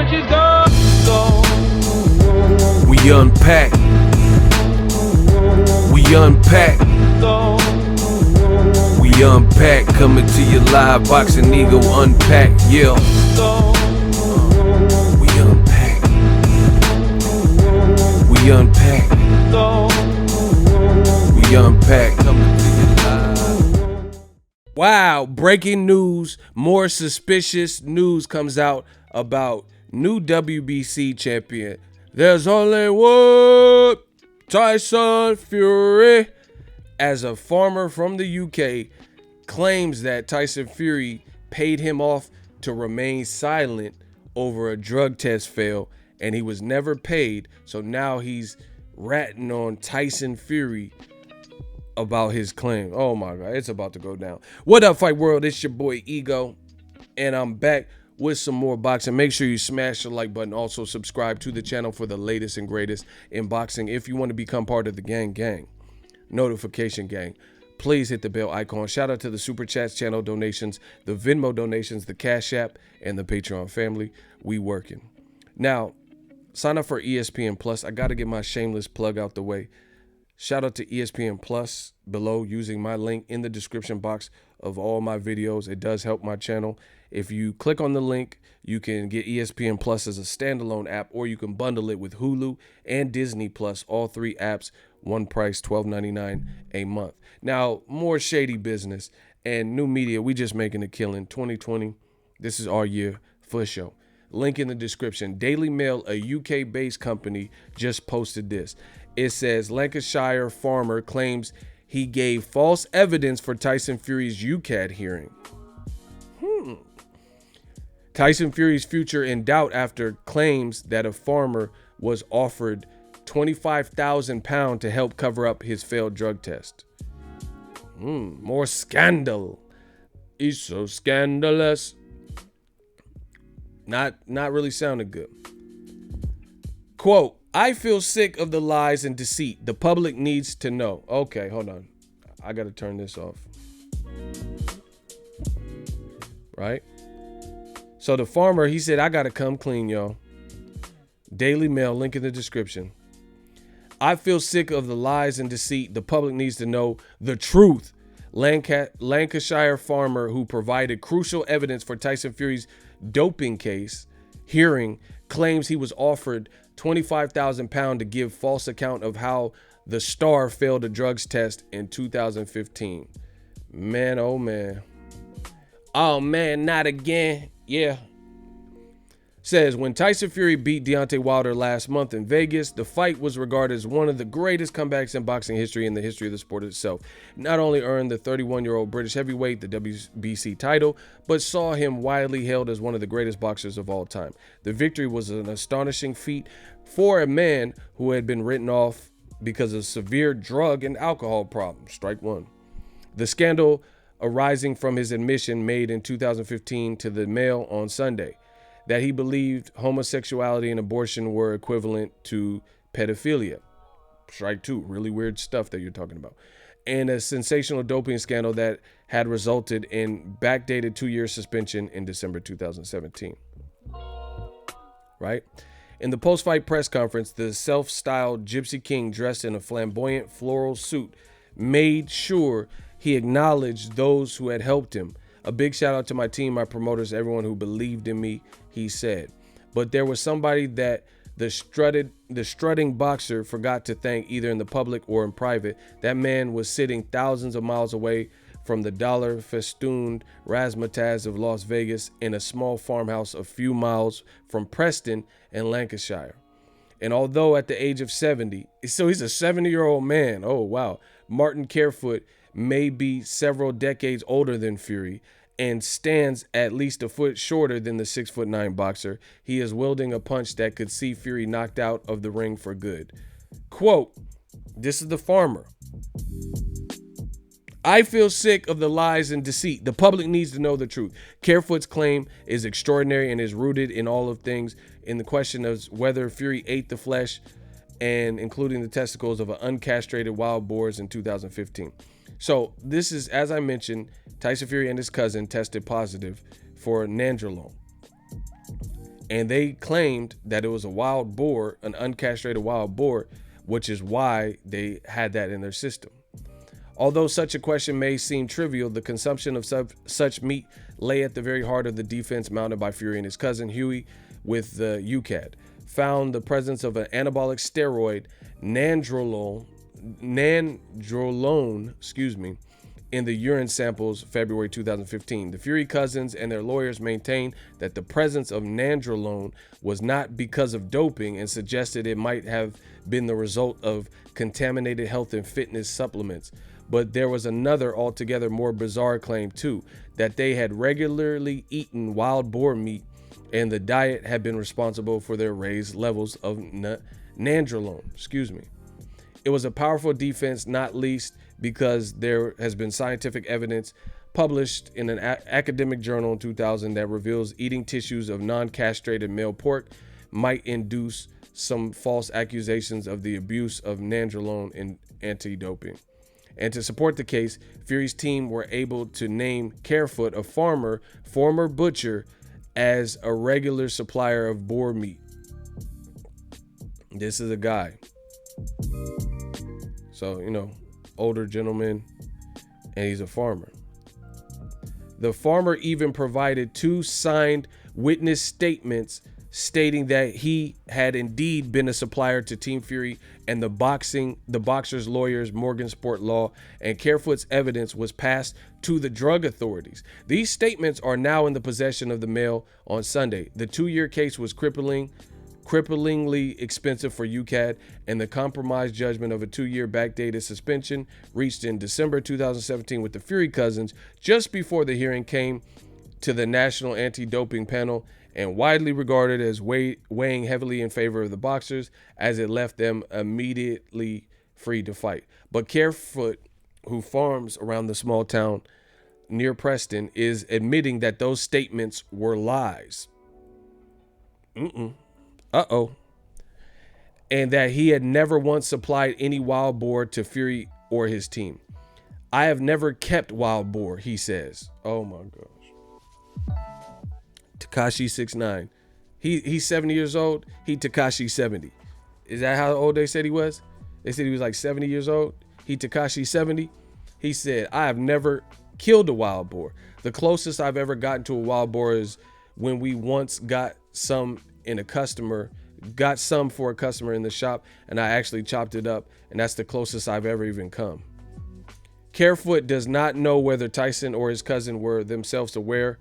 bitches go. We unpack. We unpack. We unpack. Coming to you live. Boxing Ego unpack. Yeah. We unpack. We unpack. We unpack. Coming to you live. Wow. Breaking news. More suspicious news comes out about new WBC champion. There's only one Tyson Fury. As a farmer from the UK claims that Tyson Fury paid him off to remain silent over a drug test fail, and he was never paid. So now he's ratting on Tyson Fury about his claim. Oh my God, it's about to go down. What up, Fight World? It's your boy Ego, and I'm back with some more boxing. Make sure you smash the like button. Also subscribe to the channel for the latest and greatest in boxing. If you want to become part of the gang, notification gang, please hit the bell icon. Shout out to the super chats, channel donations, the Venmo donations, the Cash App, and the Patreon family. We working. Now, sign up for ESPN Plus. I got to get my shameless plug out the way. Shout out to ESPN Plus below using my link in the description box of all my videos. It does help my channel. If you click on the link, you can get ESPN Plus as a standalone app, or you can bundle it with Hulu and Disney Plus, all three apps, one price, $12.99 a month. Now, more shady business and new media. We just making a killing. 2020, this is our year for sure. Link in the description. Daily Mail, a UK-based company, just posted this. It says Lancashire farmer claims he gave false evidence for Tyson Fury's Ukad hearing. Tyson Fury's future in doubt after claims that a farmer was offered £25,000 to help cover up his failed drug test. More scandal. He's so scandalous. Not really sounding good. Quote, I feel sick of the lies and deceit. The public needs to know. Okay, hold on. I got to turn this off. Right? So the farmer, he said, I got to come clean, y'all. Daily Mail, link in the description. I feel sick of the lies and deceit. The public needs to know the truth. Lancashire farmer who provided crucial evidence for Tyson Fury's doping case hearing claims he was offered £25,000 to give false account of how the star failed a drugs test in 2015. Man, oh man. Oh man, not again. Yeah. Says when Tyson Fury beat Deontay Wilder last month in Vegas, the fight was regarded as one of the greatest comebacks in boxing history in the history of the sport itself. Not only earned the 31-year-old British heavyweight the WBC title, but saw him widely hailed as one of the greatest boxers of all time. The victory was an astonishing feat for a man who had been written off because of severe drug and alcohol problems. Strike one. The scandal arising from his admission made in 2015 to the Mail on Sunday that he believed homosexuality and abortion were equivalent to pedophilia. Strike two, really weird stuff that you're talking about. And a sensational doping scandal that had resulted in backdated 2-year suspension in December 2017. Right? In the post-fight press conference, the self-styled Gypsy King, dressed in a flamboyant floral suit, made sure he acknowledged those who had helped him. A big shout out to my team, my promoters, everyone who believed in me, he said. But there was somebody that the strutting boxer forgot to thank, either in the public or in private. That man was sitting thousands of miles away from the dollar-festooned razzmatazz of Las Vegas in a small farmhouse a few miles from Preston and Lancashire. And although at the age of 70, so he's a 70-year-old man. Oh, wow. Martin Carefoot may be several decades older than Fury and stands at least a foot shorter than the 6'9" boxer. He is wielding a punch that could see Fury knocked out of the ring for good. Quote, this is the farmer. I feel sick of the lies and deceit. The public needs to know the truth. Carefoot's claim is extraordinary and is rooted in all of things in the question of whether Fury ate the flesh and including the testicles of an uncastrated wild boars in 2015. So this is, as I mentioned, Tyson Fury and his cousin tested positive for nandrolone. And they claimed that it was a wild boar, an uncastrated wild boar, which is why they had that in their system. Although such a question may seem trivial, the consumption of such meat lay at the very heart of the defense mounted by Fury and his cousin Hughie with the Ukad. Found the presence of an anabolic steroid, nandrolone, in the urine samples February 2015. The Fury cousins and their lawyers maintained that the presence of nandrolone was not because of doping and suggested it might have been the result of contaminated health and fitness supplements. But there was another altogether more bizarre claim too, that they had regularly eaten wild boar meat and the diet had been responsible for their raised levels of nandrolone. It was a powerful defense, not least because there has been scientific evidence published in an academic journal in 2000 that reveals eating tissues of non-castrated male pork might induce some false accusations of the abuse of nandrolone in anti-doping. And to support the case, Fury's team were able to name Carefoot, a former butcher, as a regular supplier of boar meat. This is a guy. So, older gentleman, and he's a farmer. The farmer even provided 2 signed witness statements stating that he had indeed been a supplier to Team Fury and the boxer's lawyers, Morgan Sport Law, and Carefoot's evidence was passed to the drug authorities. These statements are now in the possession of the Mail on Sunday. The 2-year case was cripplingly expensive for Ukad, and the compromised judgment of a 2-year backdated suspension reached in December 2017 with the Fury cousins just before the hearing came to the National Anti-Doping Panel, and widely regarded as weighing heavily in favor of the boxers as it left them immediately free to fight. But Carefoot, who farms around the small town near Preston, is admitting that those statements were lies. And that he had never once supplied any wild boar to Fury or his team. I have never kept wild boar, he says. Oh my gosh. Tekashi 6ix9ine. He's 70 years old. He Tekashi 70. Is that how old they said he was? They said he was like 70 years old. He Tekashi 70. He said, I have never killed a wild boar. The closest I've ever gotten to a wild boar is when we once got some for a customer in the shop, and I actually chopped it up, and that's the closest I've ever even come. Carefoot does not know whether Tyson or his cousin were themselves aware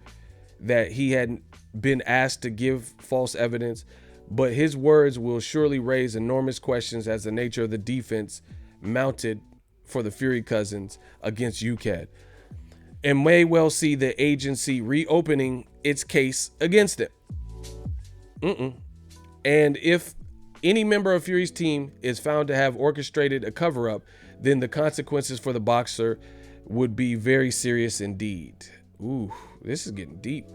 that he had been asked to give false evidence, but his words will surely raise enormous questions as the nature of the defense mounted for the Fury cousins against Ukad, and may well see the agency reopening its case against it. And if any member of Fury's team is found to have orchestrated a cover-up, then the consequences for the boxer would be very serious indeed. Ooh, this is getting deep.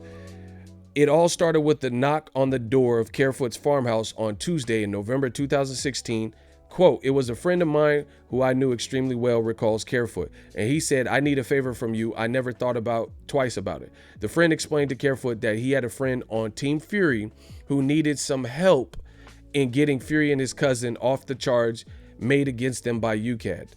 It all started with the knock on the door of Carefoot's farmhouse on Tuesday in November 2016. Quote, it was a friend of mine who I knew extremely well, recalls Carefoot, and he said, I need a favor from you. I never thought twice about it. The friend explained to Carefoot that he had a friend on Team Fury who needed some help in getting Fury and his cousin off the charge made against them by Ukad.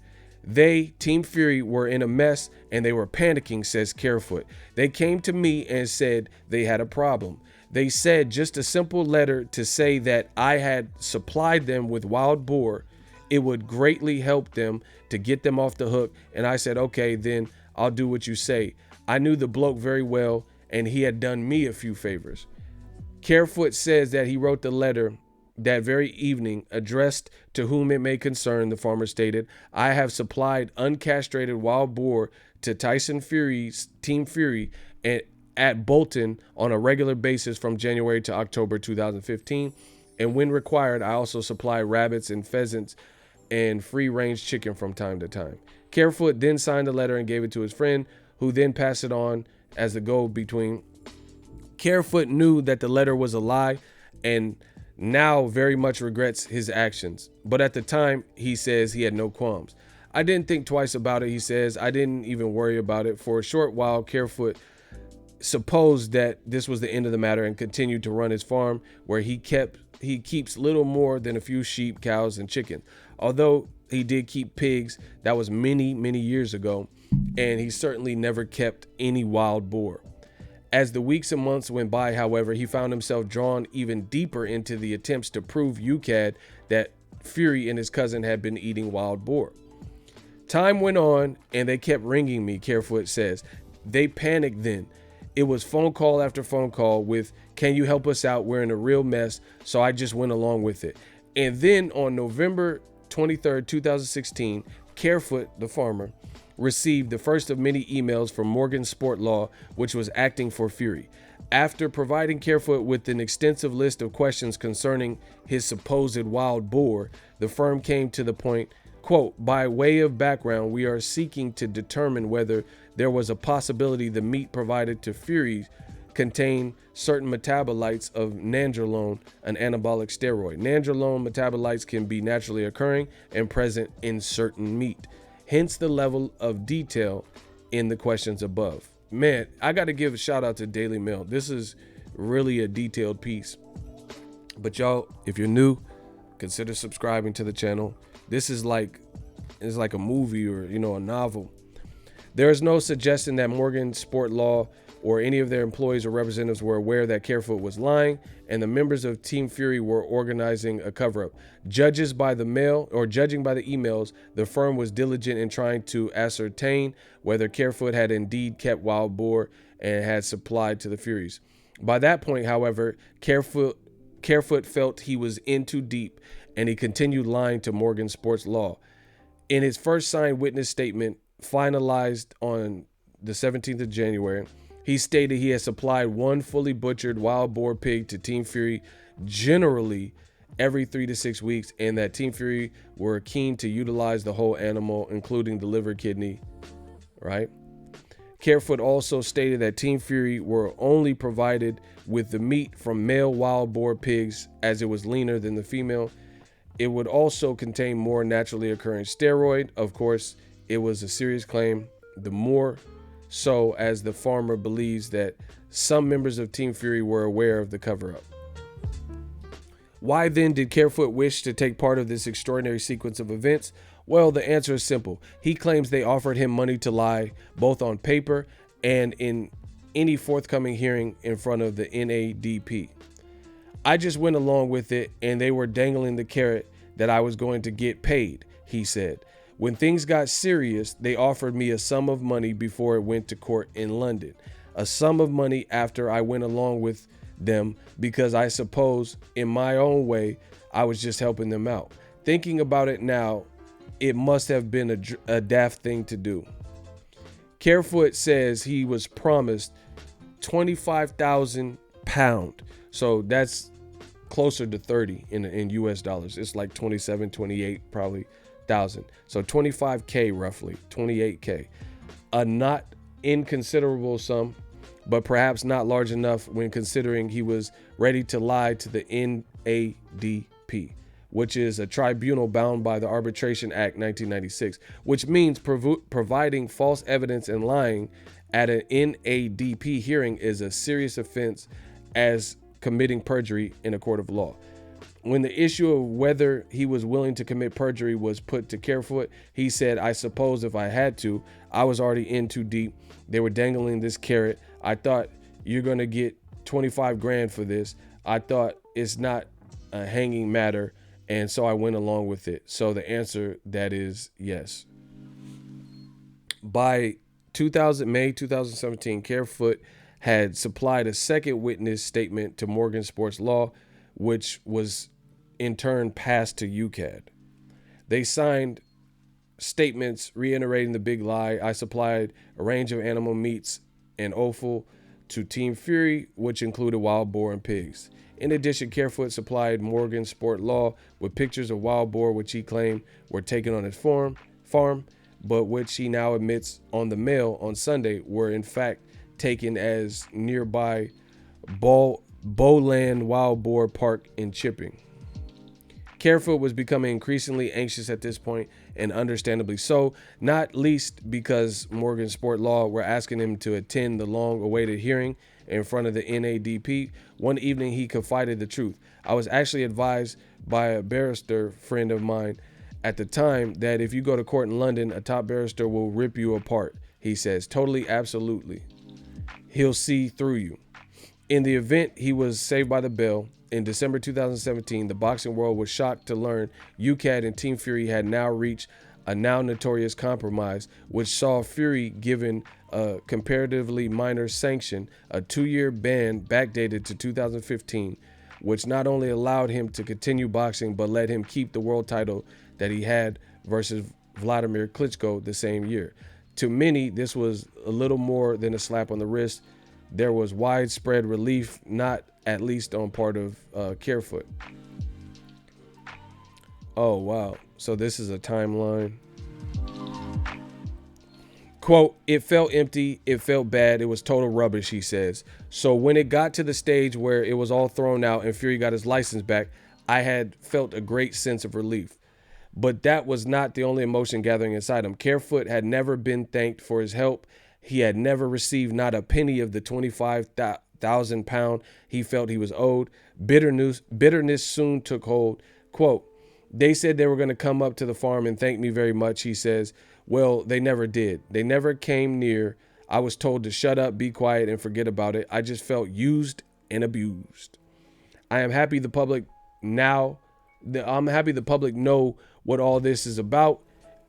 They, Team Fury, were in a mess and they were panicking, says Carefoot. They came to me and said they had a problem. They said just a simple letter to say that I had supplied them with wild boar. It would greatly help them to get them off the hook. And I said, okay, then I'll do what you say. I knew the bloke very well and he had done me a few favors. Carefoot says that he wrote the letter that very evening, addressed to whom it may concern. The farmer stated, I have supplied uncastrated wild boar to Tyson Fury's Team Fury at Bolton on a regular basis from January to October 2015. And when required, I also supply rabbits and pheasants and free-range chicken from time to time. Carefoot then signed the letter and gave it to his friend, who then passed it on as the go-between. Carefoot knew that the letter was a lie and now very much regrets his actions. But at the time, he says he had no qualms. I didn't think twice about it, he says. I didn't even worry about it. For a short while, Carefoot supposed that this was the end of the matter and continued to run his farm, where he keeps little more than a few sheep, cows, and chicken. Although he did keep pigs, that was many, many years ago, and he certainly never kept any wild boar. As the weeks and months went by, however, he found himself drawn even deeper into the attempts to prove Ukad that Fury and his cousin had been eating wild boar. Time went on and they kept ringing me, Carefoot says. They panicked then. It was phone call after phone call with, "Can you help us out? We're in a real mess." So I just went along with it. And then on November 23rd, 2016, Carefoot, the farmer, received the first of many emails from Morgan Sport Law, which was acting for Fury. After providing Carefoot with an extensive list of questions concerning his supposed wild boar, the firm came to the point, quote, "By way of background, we are seeking to determine whether there was a possibility the meat provided to Fury contained certain metabolites of nandrolone, an anabolic steroid. Nandrolone metabolites can be naturally occurring and present in certain meat. Hence the level of detail in the questions above." Man, I got to give a shout out to Daily Mail. This is really a detailed piece. But y'all, if you're new, consider subscribing to the channel. This is like, it's like a movie or, a novel. There is no suggestion that Morgan Sport Law or any of their employees or representatives were aware that Carefoot was lying, and the members of Team Fury were organizing a cover-up. Judging by the emails, the firm was diligent in trying to ascertain whether Carefoot had indeed kept wild boar and had supplied to the Furies. By that point, however, Carefoot felt he was in too deep, and he continued lying to Morgan Sports Law. In his first signed witness statement, finalized on the 17th of January, he stated he had supplied one fully butchered wild boar pig to Team Fury generally every 3 to 6 weeks, and that Team Fury were keen to utilize the whole animal, including the liver, kidney, right? Carefoot also stated that Team Fury were only provided with the meat from male wild boar pigs as it was leaner than the female. It would also contain more naturally occurring steroid. Of course, it was a serious claim, the more so as the farmer believes that some members of Team Fury were aware of the cover-up. Why then did Carefoot wish to take part of this extraordinary sequence of events? Well, the answer is simple. He claims they offered him money to lie, both on paper and in any forthcoming hearing in front of the NADP. I just went along with it, and they were dangling the carrot that I was going to get paid, he said. When things got serious, they offered me a sum of money before it went to court in London. A sum of money after I went along with them because I suppose in my own way, I was just helping them out. Thinking about it now, it must have been a daft thing to do. Carefoot says he was promised £25,000. So that's closer to 30 in US dollars. It's like 27, 28 probably thousand. So 25K roughly, 28K. A not inconsiderable sum, but perhaps not large enough when considering he was ready to lie to the NADP, which is a tribunal bound by the Arbitration Act 1996, which means providing false evidence and lying at an NADP hearing is a serious offense as committing perjury in a court of law. When the issue of whether he was willing to commit perjury was put to Carefoot, he said, "I suppose if I had to, I was already in too deep. They were dangling this carrot. I thought you're going to get 25 grand for this. I thought it's not a hanging matter. And so I went along with it." So the answer that is yes. By May 2017, Carefoot had supplied a second witness statement to Morgan Sports Law, which was in turn passed to Ukad. They signed statements reiterating the big lie. I supplied a range of animal meats and offal to Team Fury, which included wild boar and pigs. In addition, Carefoot supplied Morgan Sport Law with pictures of wild boar, which he claimed were taken on his farm, but which he now admits on the mail on Sunday were in fact taken as nearby Bowland Wild Boar Park in Chipping. Carefoot was becoming increasingly anxious at this point, and understandably so, not least because Morgan Sport Law were asking him to attend the long-awaited hearing in front of the NADP. One evening, he confided the truth. I was actually advised by a barrister friend of mine at the time that if you go to court in London, a top barrister will rip you apart, he says. Totally, absolutely. He'll see through you. In the event, he was saved by the bell. In December 2017, the boxing world was shocked to learn Ukad and Team Fury had now reached a now notorious compromise, which saw Fury given a comparatively minor sanction, a 2-year ban backdated to 2015, which not only allowed him to continue boxing, but let him keep the world title that he had versus Vladimir Klitschko the same year. To many, this was a little more than a slap on the wrist. There was widespread relief, not at least on part of Carefoot. Oh, wow. So this is a timeline. Quote, it felt empty. It felt bad. It was total rubbish, he says. So when it got to the stage where it was all thrown out and Fury got his license back, I had felt a great sense of relief. But that was not the only emotion gathering inside him. Carefoot had never been thanked for his help. He had never received not a penny of the £25,000 he felt he was owed. Bitterness soon took hold. Quote, they said they were going to come up to the farm and thank me very much, he says. Well, they never did. They never came near. I was told to shut up, be quiet, and forget about it. I just felt used and abused. I am happy the public know what all this is about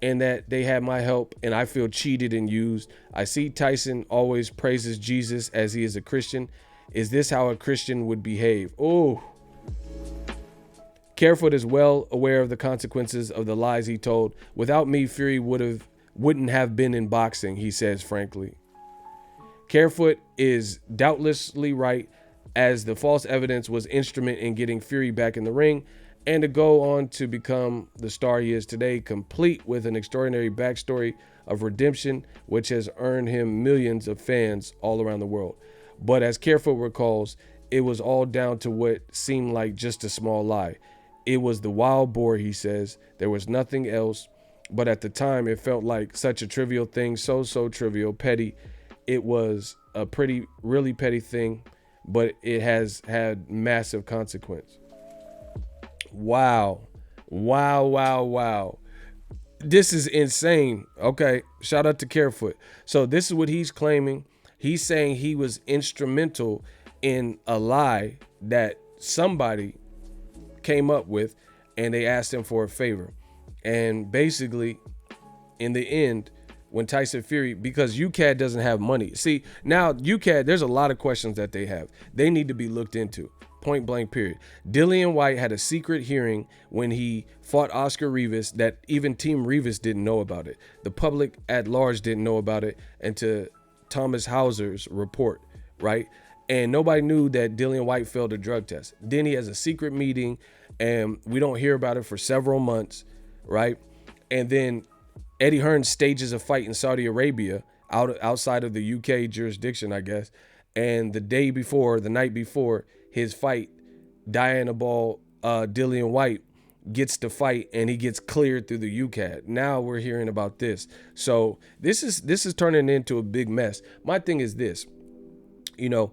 and that they had my help, and I feel cheated and used. I see Tyson always praises Jesus as he is a Christian. Is this how a Christian would behave? Oh. Carefoot is well aware of the consequences of the lies he told. Without me, Fury wouldn't have been in boxing, he says frankly. Carefoot is doubtlessly right, as the false evidence was instrument in getting Fury back in the ring and to go on to become the star he is today, complete with an extraordinary backstory of redemption, which has earned him millions of fans all around the world. But as Carefoot recalls, it was all down to what seemed like just a small lie. It was the wild boar, he says. There was nothing else. But at the time, it felt like such a trivial thing, so trivial, petty. It was a really petty thing, but it has had massive consequence. Wow. This is insane. Okay, shout out to Carefoot. So this is what he's claiming. He's saying he was instrumental in a lie that somebody came up with, and they asked him for a favor. And basically, in the end, when Tyson Fury, because Ukad doesn't have money. See, now Ukad, there's a lot of questions that they have. They need to be looked into. Point blank, period. Dillian Whyte had a secret hearing when he fought Oscar Rivas that even Team Rivas didn't know about it. The public at large didn't know about it until Thomas Hauser's report, right? And nobody knew that Dillian Whyte failed a drug test. Then he has a secret meeting, and we don't hear about it for several months, right? And then Eddie Hearn stages a fight in Saudi Arabia outside of the UK jurisdiction, I guess. And the night before his fight, Diana Ball, Dillian Whyte gets to fight, and he gets cleared through the UCAD. Now we're hearing about this. So this is turning into a big mess. My thing is this, I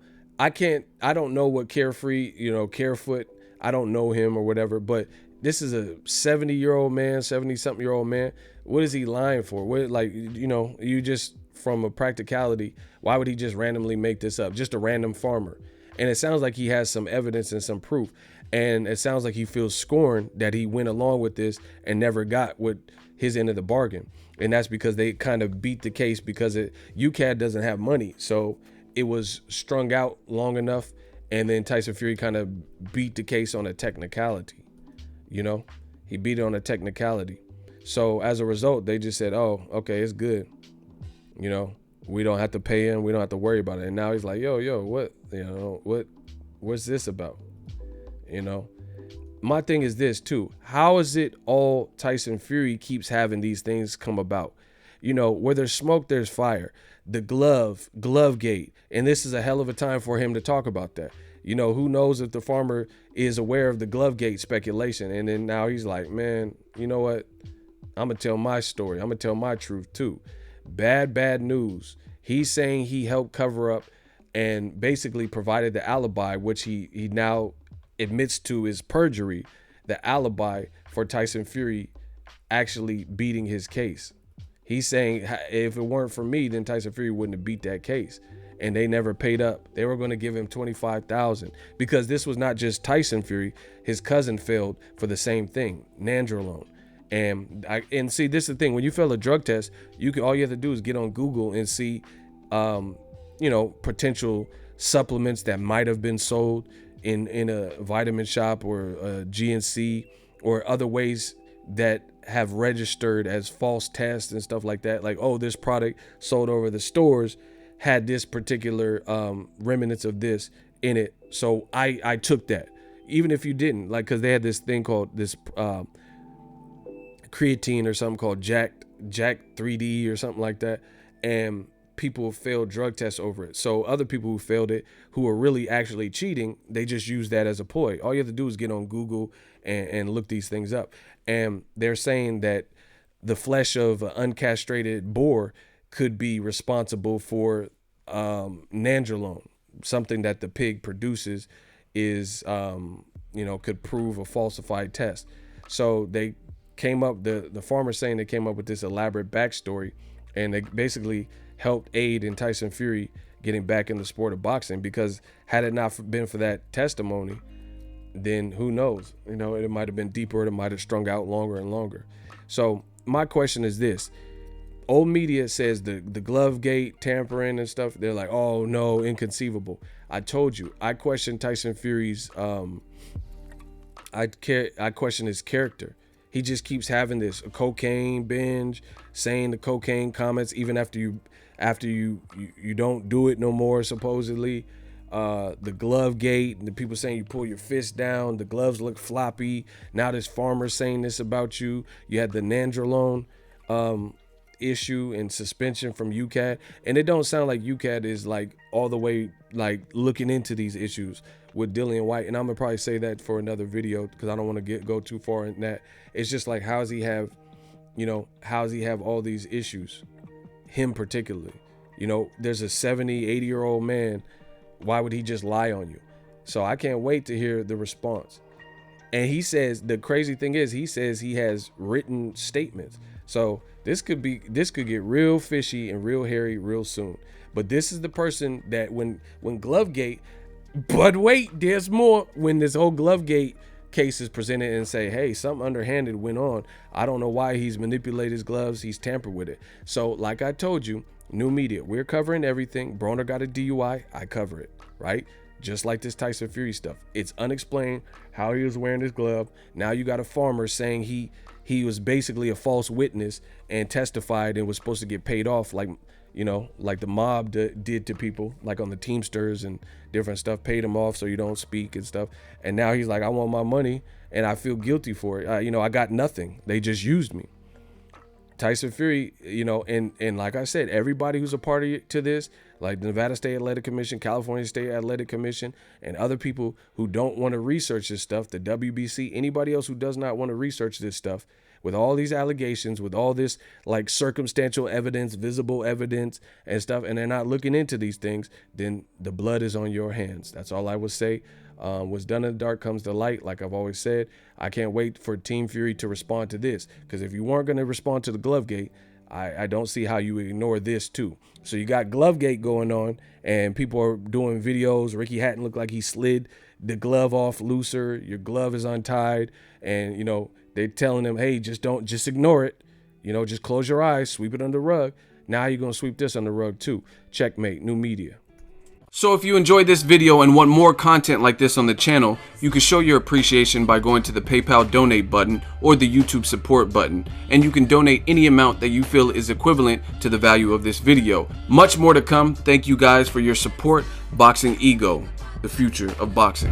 don't know what Carefoot, I don't know him or whatever, but this is a 70-year-old man, 70-something-year-old man. What is he lying for? You just, from a practicality, why would he just randomly make this up? Just a random farmer. And it sounds like he has some evidence and some proof. And it sounds like he feels scorned that he went along with this and never got what his end of the bargain. And that's because they kind of beat the case because UCAD doesn't have money. So it was strung out long enough. And then Tyson Fury kind of beat the case on a technicality. He beat it on a technicality. So as a result, they just said, oh, okay, it's good. We don't have to pay him. We don't have to worry about it. And now he's like, yo, what, what's this about? My thing is this too. How is it all Tyson Fury keeps having these things come about? Where there's smoke, there's fire. The glove gate. And this is a hell of a time for him to talk about that. You know, who knows if the farmer is aware of the Glovegate speculation. And then now he's like, man, you know what? I'm going to tell my story. I'm going to tell my truth too. Bad news. He's saying he helped cover up and basically provided the alibi, which he now admits to is perjury, the alibi for Tyson Fury actually beating his case. He's saying if it weren't for me, then Tyson Fury wouldn't have beat that case. And they never paid up. They were going to give him $25,000 because this was not just Tyson Fury. His cousin failed for the same thing, nandrolone. And see, this is the thing. When you fail a drug test, all you have to do is get on Google and see, you know, potential supplements that might have been sold in a vitamin shop or a GNC or other ways that have registered as false tests and stuff like that. Like, oh, this product sold over the stores had this particular remnants of this in it. So I took that, even if you didn't, like, because they had this thing called this creatine or something called Jack 3D or something like that. And people failed drug tests over it. So other people who failed it, who are really actually cheating, they just use that as a ploy. All you have to do is get on Google and look these things up. And they're saying that the flesh of an uncastrated boar could be responsible for nandrolone, something that the pig produces is, you know, could prove a falsified test. So they came up, the farmer saying they came up with this elaborate backstory, and they basically helped aid in Tyson Fury getting back in the sport of boxing, because had it not been for that testimony, then who knows, you know, it might have been deeper, it might have strung out longer and longer. So my question is this: old media says the Glovegate tampering and stuff, they're like, oh no, inconceivable. I told you, I question Tyson Fury's I question his character. He just keeps having this cocaine binge, saying the cocaine comments even after you don't do it no more, supposedly. The Glovegate, and the people saying you pull your fist down, the gloves look floppy. Now this farmer saying this about you. You had the nandrolone issue and suspension from Ukad, and it don't sound like Ukad is like all the way like looking into these issues with Dillian White, and I'm gonna probably say that for another video because I don't want to go too far in that. It's just like, how does he have all these issues, him particularly? You know, there's a 70-80-year-old man. Why would he just lie on you? So I can't wait to hear the response. And he says, the crazy thing is, he says he has written statements. So this could get real fishy and real hairy real soon. But this is the person that when Glovegate, but wait, there's more. When this whole Glovegate case is presented and say, hey, something underhanded went on. I don't know why he's manipulated his gloves. He's tampered with it. So like I told you, new media, we're covering everything. Broner got a DUI, I cover it, right? Just like this Tyson Fury stuff. It's unexplained how he was wearing his glove. Now you got a farmer saying he was basically a false witness and testified and was supposed to get paid off, like, you know, like the mob did to people, like on the Teamsters and different stuff, paid him off so you don't speak and stuff. And now he's like, I want my money and I feel guilty for it. You know, I got nothing. They just used me. Tyson Fury, you know, and like I said, everybody who's a party to this, like the Nevada State Athletic Commission, California State Athletic Commission, and other people who don't want to research this stuff, the WBC, anybody else who does not want to research this stuff, with all these allegations, with all this like circumstantial evidence, visible evidence and stuff, and they're not looking into these things, then the blood is on your hands. That's all I would say. What's done in the dark comes to light, like I've always said. I can't wait for Team Fury to respond to this, because if you weren't going to respond to the Glovegate, I don't see how you ignore this too. So you got Glovegate going on, and people are doing videos. Ricky Hatton looked like he slid the glove off looser. Your glove is untied, and you know they're telling him, hey, just ignore it. You know, just close your eyes, sweep it under the rug. Now you're gonna sweep this under the rug too. Checkmate, new media. So if you enjoyed this video and want more content like this on the channel, you can show your appreciation by going to the PayPal donate button or the YouTube support button, and you can donate any amount that you feel is equivalent to the value of this video. Much more to come. Thank you guys for your support. Boxing Ego, the future of boxing.